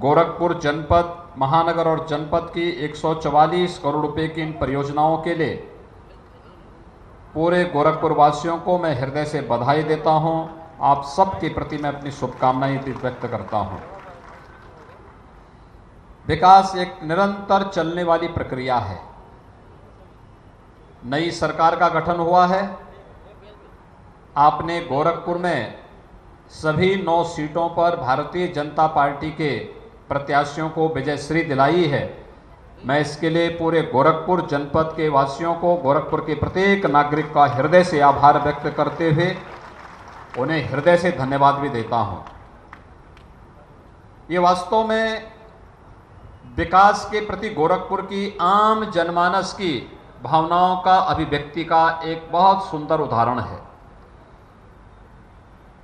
गोरखपुर जनपद, महानगर और जनपद की 144 करोड़ रुपए की इन परियोजनाओं के लिए पूरे गोरखपुर वासियों को मैं हृदय से बधाई देता हूं। आप सबके प्रति मैं अपनी शुभकामनाएं व्यक्त करता हूं। विकास एक निरंतर चलने वाली प्रक्रिया है। नई सरकार का गठन हुआ है। आपने गोरखपुर में सभी 9 सीटों पर भारतीय जनता पार्टी के प्रत्याशियों को विजयश्री दिलाई है। मैं इसके लिए पूरे गोरखपुर जनपद के वासियों को, गोरखपुर के प्रत्येक नागरिक का हृदय से आभार व्यक्त करते हुए उन्हें हृदय से धन्यवाद भी देता हूं। ये वास्तव में विकास के प्रति गोरखपुर की आम जनमानस की भावनाओं का अभिव्यक्ति का एक बहुत सुंदर उदाहरण है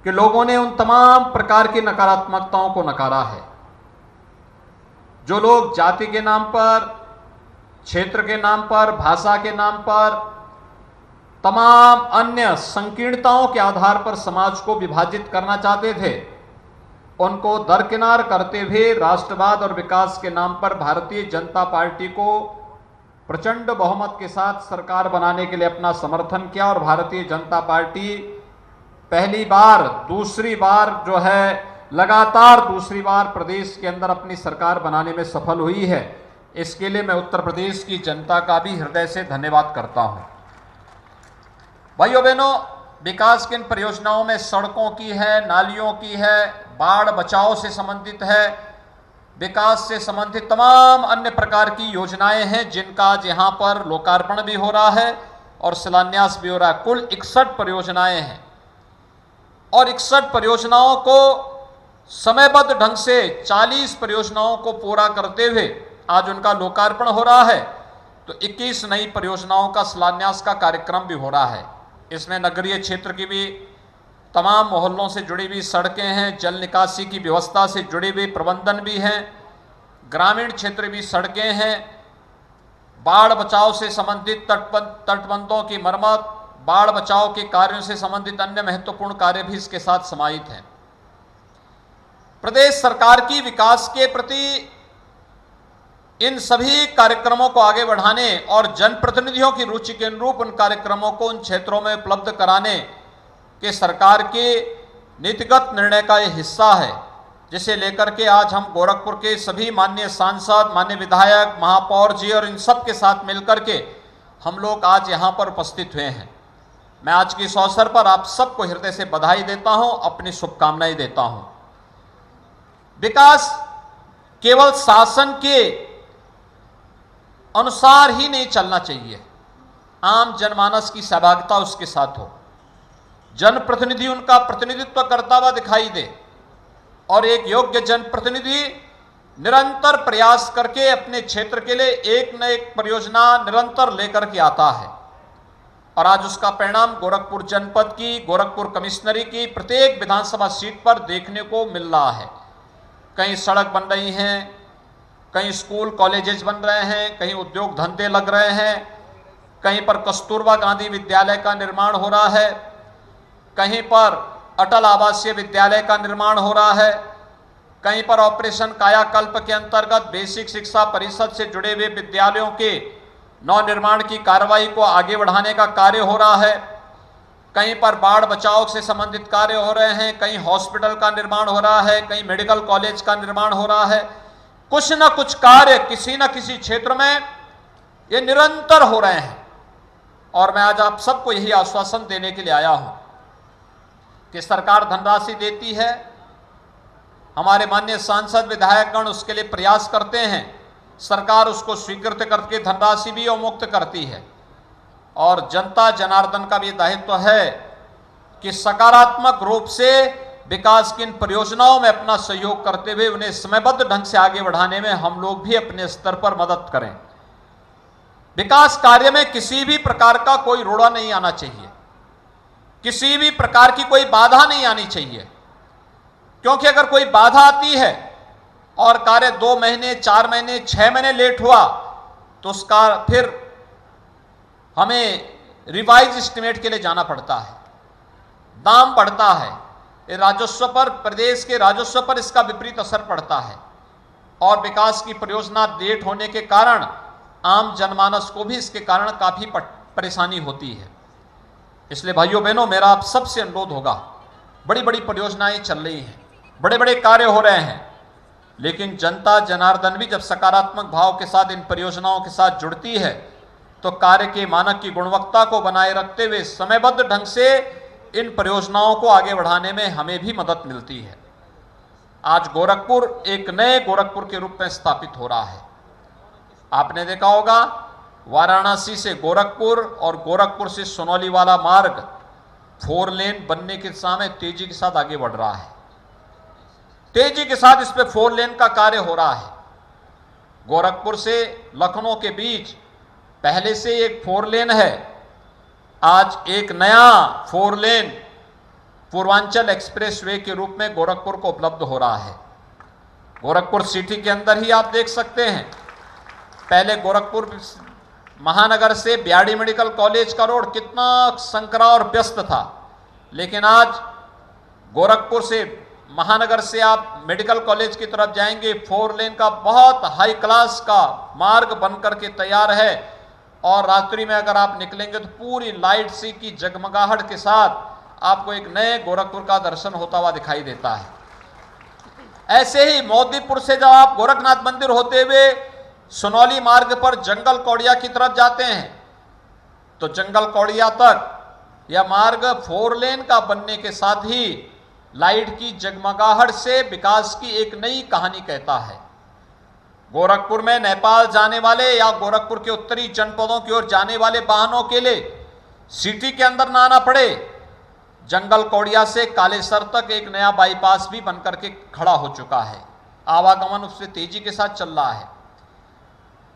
कि लोगों ने उन तमाम प्रकार की नकारात्मकताओं को नकारा है जो लोग जाति के नाम पर, क्षेत्र के नाम पर, भाषा के नाम पर, तमाम अन्य संकीर्णताओं के आधार पर समाज को विभाजित करना चाहते थे, उनको दरकिनार करते हुए राष्ट्रवाद और विकास के नाम पर भारतीय जनता पार्टी को प्रचंड बहुमत के साथ सरकार बनाने के लिए अपना समर्थन किया। और भारतीय जनता पार्टी पहली बार, दूसरी बार जो है, लगातार दूसरी बार प्रदेश के अंदर अपनी सरकार बनाने में सफल हुई है। इसके लिए मैं उत्तर प्रदेश की जनता का भी हृदय से धन्यवाद करता हूं। भाइयों बहनों, विकास की इन परियोजनाओं में सड़कों की है, नालियों की है, बाढ़ बचाव से संबंधित है, विकास से संबंधित तमाम अन्य प्रकार की योजनाएं हैं जिनका आज यहां पर लोकार्पण भी हो रहा है और शिलान्यास भी हो रहा है। कुल 61 परियोजनाएं हैं और 61 परियोजनाओं को समयबद्ध ढंग से 40 परियोजनाओं को पूरा करते हुए आज उनका लोकार्पण हो रहा है। तो 21 नई परियोजनाओं का शिलान्यास का कार्यक्रम भी हो रहा है। इसमें नगरीय क्षेत्र की भी तमाम मोहल्लों से जुड़ी हुई सड़कें हैं, जल निकासी की व्यवस्था से जुड़ी हुई प्रबंधन भी हैं, ग्रामीण क्षेत्र भी सड़कें हैं, बाढ़ बचाव से संबंधित तटबंधों की मरम्मत, बाढ़ बचाव के कार्यों से संबंधित अन्य महत्वपूर्ण कार्य भी इसके साथ समाहित हैं। प्रदेश सरकार की विकास के प्रति इन सभी कार्यक्रमों को आगे बढ़ाने और जनप्रतिनिधियों की रुचि के अनुरूप उन कार्यक्रमों को उन क्षेत्रों में उपलब्ध कराने के सरकार के नीतिगत निर्णय का यह हिस्सा है, जिसे लेकर के आज हम गोरखपुर के सभी माननीय सांसद, माननीय विधायक, महापौर जी और इन सब के साथ मिलकर के हम लोग आज यहाँ पर उपस्थित हुए हैं। मैं आज के इस अवसर पर आप सबको हृदय से बधाई देता हूँ, अपनी शुभकामनाएं देता हूँ। विकास केवल शासन के अनुसार ही नहीं चलना चाहिए, आम जनमानस की सहभागिता उसके साथ हो, जनप्रतिनिधि उनका प्रतिनिधित्व करता हुआ दिखाई दे और एक योग्य जनप्रतिनिधि निरंतर प्रयास करके अपने क्षेत्र के लिए एक न एक परियोजना निरंतर लेकर के आता है। और आज उसका परिणाम गोरखपुर जनपद की, गोरखपुर कमिश्नरी की प्रत्येक विधानसभा सीट पर देखने को मिल रहा है। कहीं सड़क बन रही हैं, कहीं स्कूल कॉलेजेस बन रहे हैं, कहीं उद्योग धंधे लग रहे हैं, कहीं पर कस्तूरबा गांधी विद्यालय का निर्माण हो रहा है, कहीं पर अटल आवासीय विद्यालय का निर्माण हो रहा है, कहीं पर ऑपरेशन कायाकल्प के अंतर्गत बेसिक शिक्षा परिषद से जुड़े हुए विद्यालयों के नवनिर्माण की कार्रवाई को आगे बढ़ाने का कार्य हो रहा है, कहीं पर बाढ़ बचाव से संबंधित कार्य हो रहे हैं, कहीं हॉस्पिटल का निर्माण हो रहा है, कहीं मेडिकल कॉलेज का निर्माण हो रहा है। कुछ न कुछ कार्य किसी न किसी क्षेत्र में ये निरंतर हो रहे हैं। और मैं आज आप सबको यही आश्वासन देने के लिए आया हूं कि सरकार धनराशि देती है, हमारे माननीय सांसद विधायकगण उसके लिए प्रयास करते हैं, सरकार उसको स्वीकृत करके धनराशि भी अवमुक्त करती है। और जनता जनार्दन का भी दायित्व है कि सकारात्मक रूप से विकास की इन परियोजनाओं में अपना सहयोग करते हुए उन्हें समयबद्ध ढंग से आगे बढ़ाने में हम लोग भी अपने स्तर पर मदद करें। विकास कार्य में किसी भी प्रकार का कोई रोड़ा नहीं आना चाहिए, किसी भी प्रकार की कोई बाधा नहीं आनी चाहिए, क्योंकि अगर कोई बाधा आती है और कार्य 2 महीने, 4 महीने, 6 महीने लेट हुआ तो उसका फिर हमें रिवाइज एस्टिमेट के लिए जाना पड़ता है, दाम बढ़ता है, राजस्व पर, प्रदेश के राजस्व पर इसका विपरीत असर पड़ता है। और विकास की परियोजना लेट होने के कारण आम जनमानस को भी इसके कारण काफी परेशानी होती है। इसलिए भाइयों बहनों, मेरा आप सबसे अनुरोध होगा, बड़ी बड़ी परियोजनाएं चल रही हैं, बड़े बड़े कार्य हो रहे हैं, लेकिन जनता जनार्दन भी जब सकारात्मक भाव के साथ इन परियोजनाओं के साथ जुड़ती है तो कार्य के मानक की गुणवत्ता को बनाए रखते हुए समयबद्ध ढंग से इन परियोजनाओं को आगे बढ़ाने में हमें भी मदद मिलती है। आज गोरखपुर एक नए गोरखपुर के रूप में स्थापित हो रहा है। आपने देखा होगा, वाराणसी से गोरखपुर और गोरखपुर से सोनौली वाला मार्ग 4 लेन बनने के सामने तेजी के साथ आगे बढ़ रहा है। तेजी के साथ इस पे 4 लेन का कार्य हो रहा है। गोरखपुर से लखनऊ के बीच पहले से एक 4 लेन है, आज एक नया 4 लेन पूर्वांचल एक्सप्रेसवे के रूप में गोरखपुर को उपलब्ध हो रहा है। गोरखपुर सिटी के अंदर ही आप देख सकते हैं, पहले गोरखपुर महानगर से ब्याड़ी मेडिकल कॉलेज का रोड कितना संकरा और व्यस्त था, लेकिन आज गोरखपुर से महानगर से आप मेडिकल कॉलेज की तरफ जाएंगे, 4 लेन का बहुत हाई क्लास का मार्ग बनकर के तैयार है। और रात्रि में अगर आप निकलेंगे तो पूरी लाइट सी की जगमगाहट के साथ आपको एक नए गोरखपुर का दर्शन होता हुआ दिखाई देता है। ऐसे ही मोदीपुर से जब आप गोरखनाथ मंदिर होते हुए सोनौली मार्ग पर जंगल कौड़िया की तरफ जाते हैं तो जंगल कौड़िया तक यह मार्ग 4 लेन का बनने के साथ ही लाइट की जगमगाहट से विकास की एक नई कहानी कहता है। गोरखपुर में नेपाल जाने वाले या गोरखपुर के उत्तरी जनपदों की ओर जाने वाले वाहनों के लिए सिटी के अंदर ना आना पड़े, जंगल कौड़िया से कालेसर तक एक नया बाईपास भी बनकर के खड़ा हो चुका है। आवागमन उससे तेजी के साथ चल रहा है।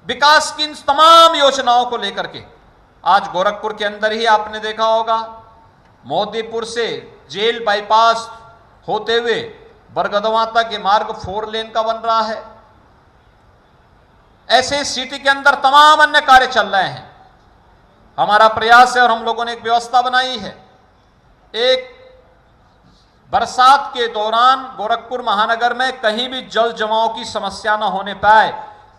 विकास की इन तमाम योजनाओं को लेकर के आज गोरखपुर के अंदर ही आपने देखा होगा, मोदीपुर से जेल बाईपास होते हुए बरगदवा तक ये मार्ग 4 लेन का बन रहा है। ऐसे सिटी के अंदर तमाम अन्य कार्य चल रहे हैं। हमारा प्रयास है और हम लोगों ने एक व्यवस्था बनाई है, एक बरसात के दौरान गोरखपुर महानगर में कहीं भी जल जमाव की समस्या न होने पाए,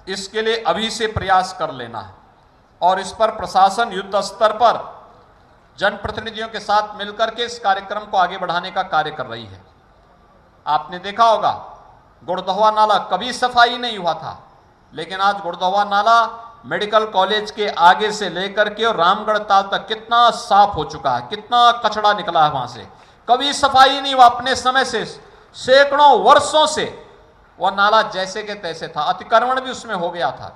इसके लिए अभी से प्रयास कर लेना है। और इस पर प्रशासन युद्ध स्तर पर जनप्रतिनिधियों के साथ मिलकर के इस कार्यक्रम को आगे बढ़ाने का कार्य कर रही है। आपने देखा होगा, गुड़दहवा नाला कभी सफाई नहीं हुआ था, लेकिन आज गुड़दहवा नाला मेडिकल कॉलेज के आगे से लेकर के और रामगढ़ ताल तक कितना साफ हो चुका है, कितना कचरा निकला है वहां से। कभी सफाई नहीं हुआ, अपने समय से सैकड़ों वर्षों से वह नाला जैसे के तैसे था, अतिक्रमण भी उसमें हो गया था,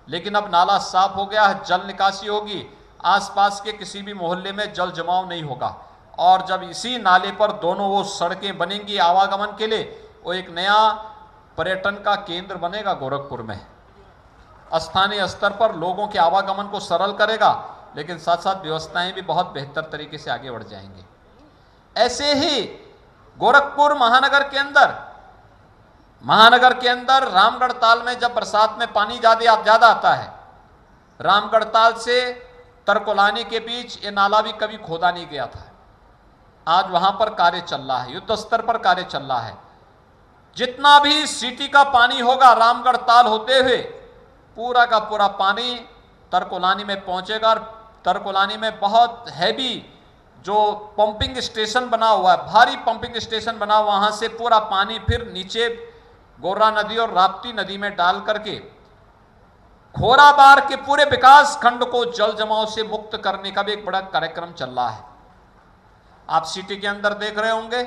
लेकिन अब नाला साफ हो गया है, जल निकासी होगी, आसपास के किसी भी मोहल्ले में जल जमाव नहीं होगा। और जब इसी नाले पर दोनों वो सड़कें बनेंगी आवागमन के लिए, वो एक नया पर्यटन का केंद्र बनेगा गोरखपुर में। स्थानीय स्तर पर लोगों के आवागमन को सरल करेगा, लेकिन साथ साथ व्यवस्थाएं भी बहुत बेहतर तरीके से आगे बढ़ जाएंगी। ऐसे ही गोरखपुर महानगर के अंदर रामगढ़ ताल में जब बरसात में पानी ज्यादा आता है, रामगढ़ ताल से तरकोलानी के बीच ये नाला भी कभी खोदा नहीं गया था। आज वहां पर कार्य चल रहा है, युद्ध स्तर पर कार्य चल रहा है। जितना भी सिटी का पानी होगा रामगढ़ ताल होते हुए, पूरा का पूरा पानी तरकोलानी में पहुंचेगा। और तरकोलानी में बहुत हैवी जो पंपिंग स्टेशन बना हुआ है, भारी पंपिंग स्टेशन बना हुआ, वहां से पूरा पानी फिर नीचे गोरा नदी और राप्ती नदी में डाल करके खोराबार के पूरे विकास खंड को जल जमाव से मुक्त करने का भी एक बड़ा कार्यक्रम चल रहा है। आप सिटी के अंदर देख रहे होंगे,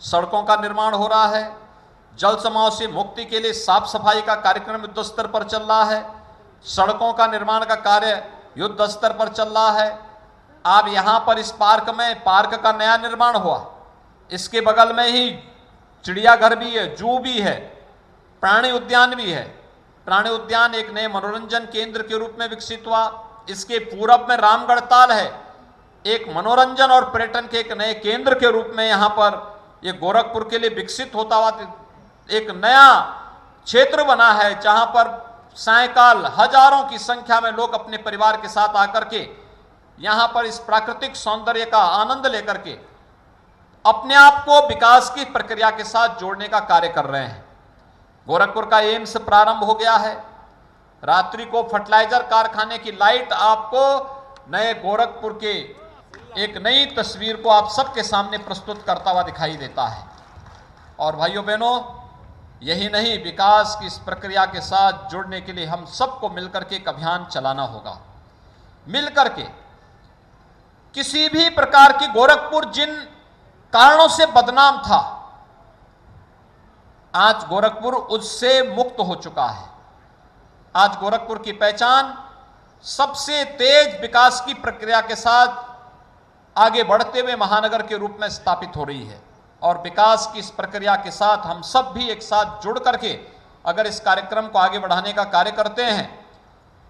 सड़कों का निर्माण हो रहा है, जल जमाव से मुक्ति के लिए साफ सफाई का कार्यक्रम युद्ध स्तर पर चल रहा है, सड़कों का निर्माण का कार्य युद्ध स्तर पर चल रहा है। आप यहां पर इस पार्क का नया निर्माण हुआ, इसके बगल में ही चिड़ियाघर भी है, जू भी है, प्राणी उद्यान भी है। प्राणी उद्यान एक नए मनोरंजन केंद्र के रूप में विकसित हुआ। इसके पूरब में रामगढ़ ताल है, एक मनोरंजन और पर्यटन के एक नए केंद्र के रूप में यहां पर ये गोरखपुर के लिए विकसित होता हुआ एक नया क्षेत्र बना है, जहां पर सायकाल हजारों की संख्या में लोग अपने परिवार के साथ आकर के यहां पर इस प्राकृतिक सौंदर्य का आनंद लेकर के अपने आप को विकास की प्रक्रिया के साथ जोड़ने का कार्य कर रहे हैं। गोरखपुर का एम्स प्रारंभ हो गया है। रात्रि को फर्टिलाइजर कारखाने की लाइट आपको नए गोरखपुर के एक नई तस्वीर को आप सबके सामने प्रस्तुत करता हुआ दिखाई देता है। और भाइयों बहनों, यही नहीं, विकास की इस प्रक्रिया के साथ जुड़ने के लिए हम सबको मिलकर के एक अभियान चलाना होगा। मिलकर के किसी भी प्रकार की गोरखपुर जिन कारणों से बदनाम था, आज गोरखपुर उससे मुक्त हो चुका है। आज गोरखपुर की पहचान सबसे तेज विकास की प्रक्रिया के साथ आगे बढ़ते हुए महानगर के रूप में स्थापित हो रही है। और विकास की इस प्रक्रिया के साथ हम सब भी एक साथ जुड़ करके अगर इस कार्यक्रम को आगे बढ़ाने का कार्य करते हैं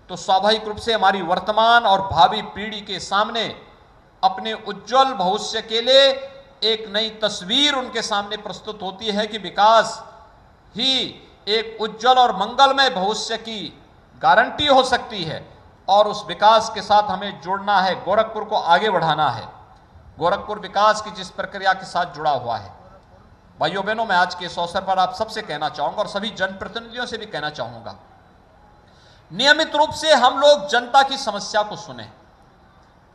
तो स्वाभाविक रूप से हमारी वर्तमान और भावी पीढ़ी के सामने अपने उज्जवल भविष्य के लिए एक नई तस्वीर उनके सामने प्रस्तुत होती है कि विकास ही एक उज्जवल और मंगलमय भविष्य की गारंटी हो सकती है। और उस विकास के साथ हमें जुड़ना है, गोरखपुर को आगे बढ़ाना है। गोरखपुर विकास की जिस प्रक्रिया के साथ जुड़ा हुआ है, भाइयों बहनों, मैं आज के इस अवसर पर आप सबसे कहना चाहूंगा और सभी जनप्रतिनिधियों से भी कहना चाहूंगा, नियमित रूप से हम लोग जनता की समस्या को सुने।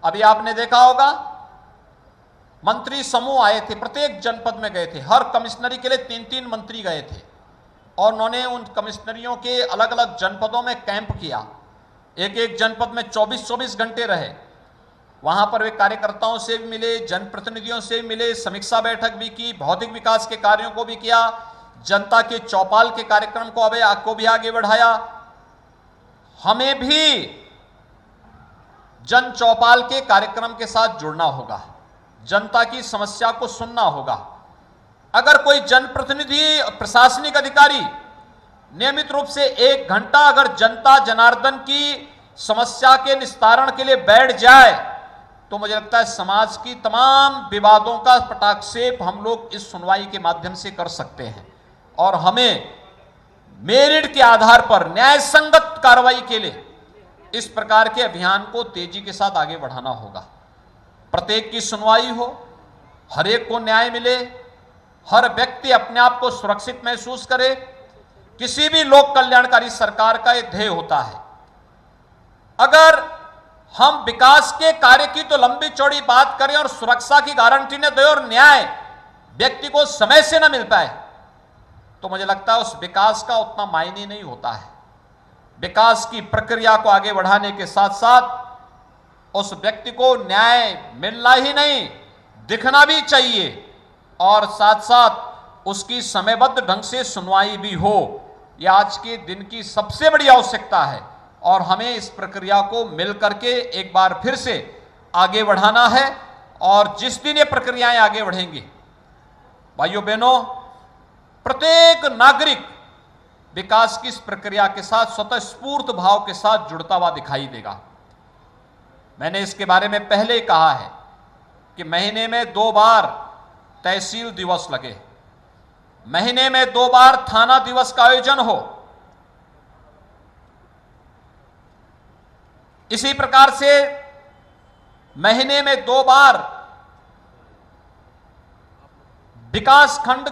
अभी आपने देखा होगा मंत्री समूह आए थे, प्रत्येक जनपद में गए थे, हर कमिश्नरी के लिए 3-3 मंत्री गए थे और उन्होंने उन कमिश्नरियों के अलग अलग जनपदों में कैंप किया। एक एक जनपद में 24-24 घंटे रहे। वहां पर वे कार्यकर्ताओं से भी मिले, जनप्रतिनिधियों से भी मिले, समीक्षा बैठक भी की, भौतिक विकास के कार्यों को भी किया, जनता के चौपाल के कार्यक्रम को भी आगे बढ़ाया। हमें भी जन चौपाल के कार्यक्रम के साथ जुड़ना होगा, जनता की समस्या को सुनना होगा। अगर कोई जनप्रतिनिधि, प्रशासनिक अधिकारी नियमित रूप से 1 घंटा अगर जनता जनार्दन की समस्या के निस्तारण के लिए बैठ जाए तो मुझे लगता है समाज की तमाम विवादों का पटाक्षेप हम लोग इस सुनवाई के माध्यम से कर सकते हैं। और हमें मेरिट के आधार पर न्याय संगत कार्रवाई के लिए इस प्रकार के अभियान को तेजी के साथ आगे बढ़ाना होगा। प्रत्येक की सुनवाई हो, हर एक को न्याय मिले, हर व्यक्ति अपने आप को सुरक्षित महसूस करे। किसी भी लोक कल्याणकारी सरकार का यह ध्येय होता है। अगर हम विकास के कार्य की तो लंबी चौड़ी बात करें और सुरक्षा की गारंटी न दें और न्याय व्यक्ति को समय से न मिल पाए तो मुझे लगता है उस विकास का उतना मायने नहीं होता है। विकास की प्रक्रिया को आगे बढ़ाने के साथ साथ उस व्यक्ति को न्याय मिलना ही नहीं, दिखना भी चाहिए और साथ साथ उसकी समयबद्ध ढंग से सुनवाई भी हो। यह आज के दिन की सबसे बड़ी आवश्यकता है और हमें इस प्रक्रिया को मिलकर के एक बार फिर से आगे बढ़ाना है। और जिस दिन ये प्रक्रियाएं आगे बढ़ेंगी, भाइयों बहनों, प्रत्येक नागरिक विकास की इस प्रक्रिया के साथ स्वतः स्फूर्त भाव के साथ जुड़ता हुआ दिखाई देगा। मैंने इसके बारे में पहले ही कहा है कि महीने में 2 बार तहसील दिवस लगे, महीने में 2 बार थाना दिवस का आयोजन हो। इसी प्रकार से महीने में 2 बार विकासखंड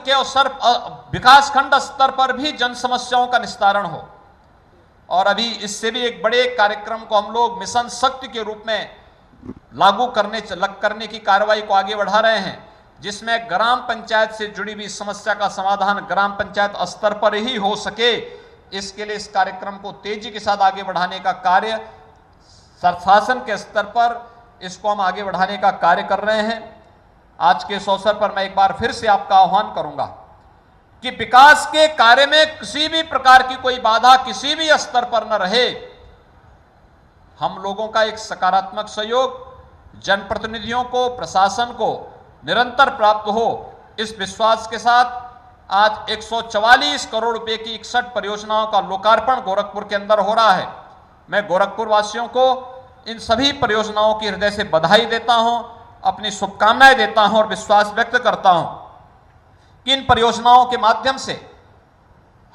स्तर पर भी जन समस्याओं का निस्तारण हो। और अभी इससे भी एक बड़े कार्यक्रम को हम लोग मिशन शक्ति के रूप में लागू करने की कार्रवाई को आगे बढ़ा रहे हैं, जिसमें ग्राम पंचायत से जुड़ी हुई समस्या का समाधान ग्राम पंचायत स्तर पर ही हो सके, इसके लिए इस कार्यक्रम को तेजी के साथ आगे बढ़ाने का कार्य शासन के स्तर पर इसको हम आगे बढ़ाने का कार्य कर रहे हैं। आज के इस अवसर पर मैं एक बार फिर से आपका आह्वान करूंगा कि विकास के कार्य में किसी भी प्रकार की कोई बाधा किसी भी स्तर पर न रहे। हम लोगों का एक सकारात्मक सहयोग जनप्रतिनिधियों को, प्रशासन को निरंतर प्राप्त हो, इस विश्वास के साथ आज 144 करोड़ रुपए की 61 परियोजनाओं का लोकार्पण गोरखपुर के अंदर हो रहा है। मैं गोरखपुर वासियों को इन सभी परियोजनाओं की हृदय से बधाई देता हूं, अपनी शुभकामनाएं देता हूं और विश्वास व्यक्त करता हूं कि इन परियोजनाओं के माध्यम से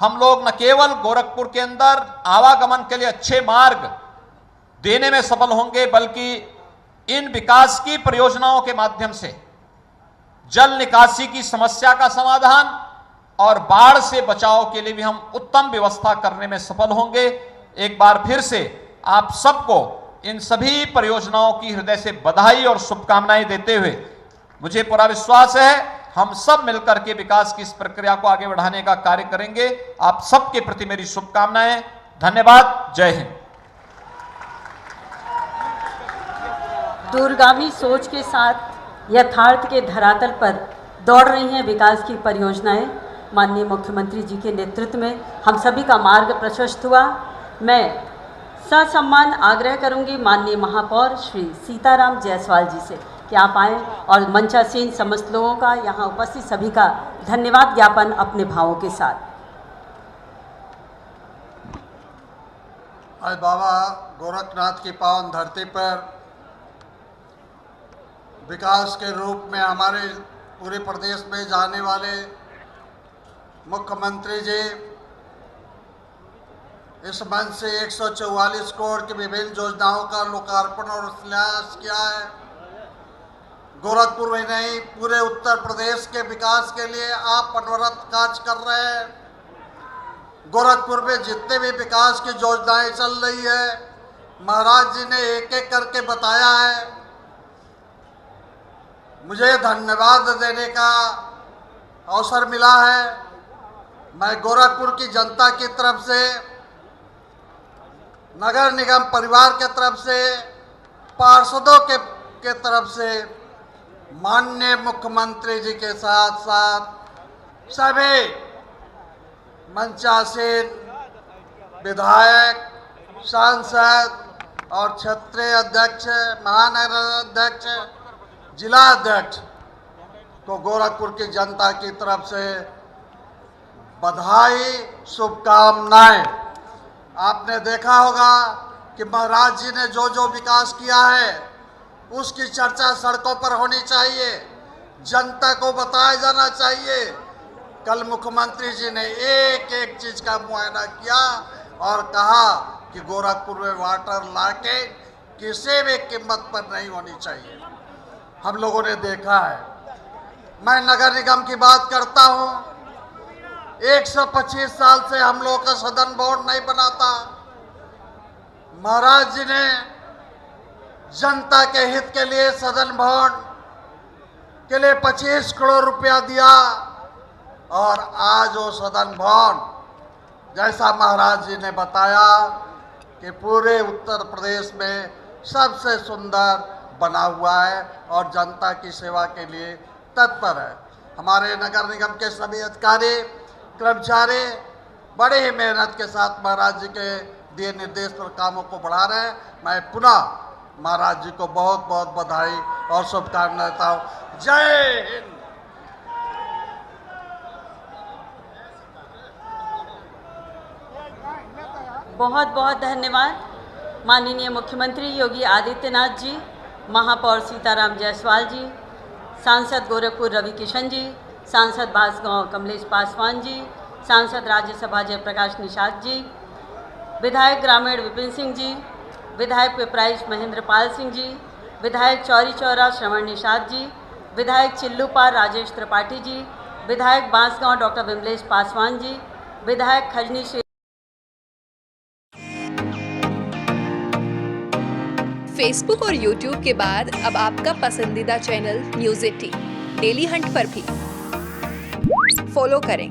हम लोग न केवल गोरखपुर के अंदर आवागमन के लिए अच्छे मार्ग देने में सफल होंगे, बल्कि इन विकास की परियोजनाओं के माध्यम से जल निकासी की समस्या का समाधान और बाढ़ से बचाव के लिए भी हम उत्तम व्यवस्था करने में सफल होंगे। एक बार फिर से आप सबको इन सभी परियोजनाओं की हृदय से बधाई और शुभकामनाएं देते हुए मुझे पूरा विश्वास है हम सब मिलकर के विकास की इस प्रक्रिया को आगे बढ़ाने का कार्य करेंगे। आप सबके प्रति मेरी शुभकामनाएं। धन्यवाद। जय हिंद। दूरगामी सोच के साथ यथार्थ के धरातल पर दौड़ रही हैं विकास की परियोजनाएं। माननीय मुख्यमंत्री जी के नेतृत्व में हम सभी का मार्ग प्रशस्त हुआ। मैं ससम्मान आग्रह करूंगी माननीय महापौर श्री सीताराम जायसवाल जी से कि आप आएँ और मंचासीन समस्त लोगों का, यहाँ उपस्थित सभी का धन्यवाद ज्ञापन अपने भावों के साथ। आज बाबा गोरखनाथ की पावन धरती पर विकास के रूप में हमारे पूरे प्रदेश में जाने वाले मुख्यमंत्री जी इस मंच से 144 करोड़ की विभिन्न योजनाओं का लोकार्पण और शिलान्यास किया है। गोरखपुर में नहीं, पूरे उत्तर प्रदेश के विकास के लिए आप अनवरत कार्य कर रहे हैं। गोरखपुर में जितने भी विकास की योजनाएं चल रही है, महाराज जी ने एक एक करके बताया है। मुझे धन्यवाद देने का अवसर मिला है। मैं गोरखपुर की जनता की तरफ से, नगर निगम परिवार के तरफ से, पार्षदों के तरफ से माननीय मुख्यमंत्री जी के साथ साथ सभी मंचासीन विधायक, सांसद और क्षेत्रीय अध्यक्ष, महानगर अध्यक्ष, जिला अध्यक्ष को गोरखपुर की जनता की तरफ से बधाई, शुभकामनाएं। आपने देखा होगा कि महाराज जी ने जो जो विकास किया है उसकी चर्चा सड़कों पर होनी चाहिए, जनता को बताया जाना चाहिए। कल मुख्यमंत्री जी ने एक एक चीज का मुआयना किया और कहा कि गोरखपुर में वाटर लाके किसी भी कीमत पर नहीं होनी चाहिए। हम लोगों ने देखा है। मैं नगर निगम की बात करता हूं, 125 साल से हम लोग का सदन बोर्ड नहीं बनाता। महाराज जी ने जनता के हित के लिए सदन बोर्ड के लिए 25 करोड़ रुपया दिया और आज वो सदन भवन जैसा महाराज जी ने बताया कि पूरे उत्तर प्रदेश में सबसे सुंदर बना हुआ है और जनता की सेवा के लिए तत्पर है। हमारे नगर निगम के सभी अधिकारी, कर्मचारी बड़े ही मेहनत के साथ महाराज जी के दिए निर्देश पर कामों को बढ़ा रहे हैं। मैं पुनः महाराज जी को बहुत बहुत बधाई और शुभकामनाएं देता हूँ। जय हिंद। बहुत बहुत धन्यवाद माननीय मुख्यमंत्री योगी आदित्यनाथ जी, महापौर सीताराम जायसवाल जी, सांसद गोरखपुर रवि किशन जी, सांसद बांसगांव कमलेश पासवान जी, सांसद राज्यसभा जयप्रकाश निषाद जी, विधायक ग्रामीण विपिन सिंह जी, विधायक पिपराइच महेंद्र पाल सिंह जी, विधायक चौरी चौरा श्रवण निषाद जी, विधायक चिल्लूपार राजेश त्रिपाठी जी, विधायक बांसगांव डॉक्टर विमलेश पासवान जी, विधायक खजनी श्री। फेसबुक और यूट्यूब के बाद अब आपका पसंदीदा चैनल न्यूज़ 18 डेली हंट पर भी फॉलो करें।